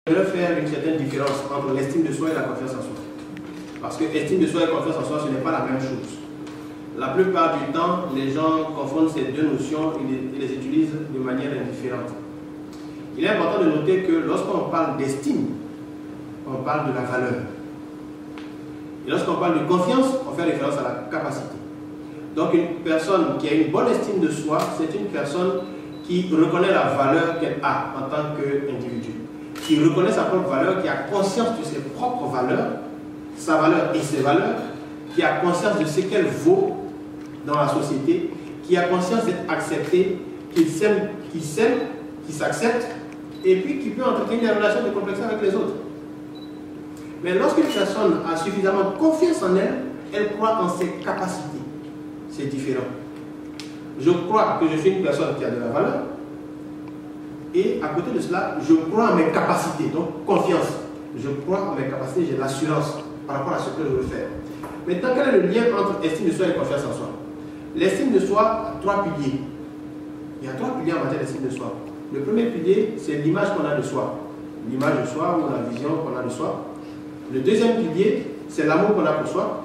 Je vais faire une certaine différence entre l'estime de soi et la confiance en soi. Parce que estime de soi et confiance en soi, ce n'est pas la même chose. La plupart du temps, les gens confondent ces deux notions et les utilisent de manière indifférente. Il est important de noter que lorsqu'on parle d'estime, on parle de la valeur. Et lorsqu'on parle de confiance, on fait référence à la capacité. Donc une personne qui a une bonne estime de soi, c'est une personne qui reconnaît la valeur qu'elle a en tant qu'individu, qui reconnaît sa propre valeur, qui a conscience de ses propres valeurs, sa valeur et ses valeurs, qui a conscience de ce qu'elle vaut dans la société, qui a conscience d'être acceptée, qui s'aime, qui s'accepte, et puis qui peut entretenir des relations de complexe avec les autres. Mais lorsqu'une personne a suffisamment confiance en elle, elle croit en ses capacités. C'est différent. Je crois que je suis une personne qui a de la valeur, et à côté de cela, je crois en mes capacités, donc confiance. Je crois en mes capacités, j'ai l'assurance par rapport à ce que je veux faire. Maintenant, quel est le lien entre estime de soi et confiance en soi? L'estime de soi a trois piliers. Il y a trois piliers en matière d'estime de soi. Le premier pilier, c'est l'image qu'on a de soi. L'image de soi ou la vision qu'on a de soi. Le deuxième pilier, c'est l'amour qu'on a pour soi.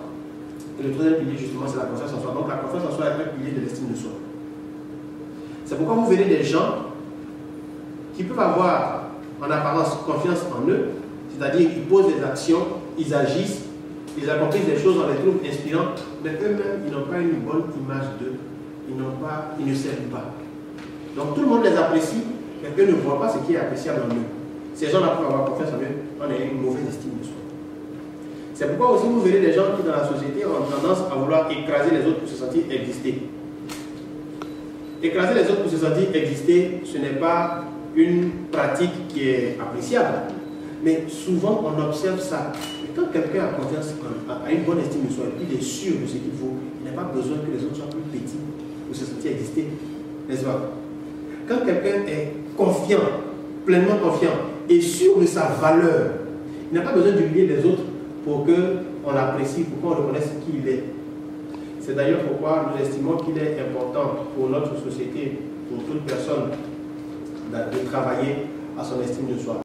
Et le troisième pilier, justement, c'est la confiance en soi. Donc la confiance en soi est un pilier de l'estime de soi. C'est pourquoi vous verrez des gens qui peuvent avoir en apparence confiance en eux, c'est-à-dire qu'ils posent des actions, ils agissent, ils accomplissent des choses, on les trouve inspirants, mais eux-mêmes, ils n'ont pas une bonne image d'eux, ils ne s'aiment pas. Donc tout le monde les apprécie, mais eux ne voient pas ce qui est appréciable en eux. Ces gens-là peuvent avoir confiance en eux, on a une mauvaise estime de soi. C'est pourquoi aussi vous verrez des gens qui dans la société ont tendance à vouloir écraser les autres pour se sentir exister. Écraser les autres pour se sentir exister, ce n'est pas une pratique qui est appréciable, mais souvent on observe ça. Et quand quelqu'un a confiance, a une bonne estime de soi, il est sûr de ce qu'il faut, il n'a pas besoin que les autres soient plus petits pour se sentir exister, n'est-ce pas? Quand quelqu'un est confiant, pleinement confiant et sûr de sa valeur, il n'a pas besoin d'humilier les autres pour qu'on l'apprécie, pour qu'on reconnaisse qui il est. C'est d'ailleurs pourquoi nous estimons qu'il est important pour notre société, pour toute personne, de travailler à son estime de soi.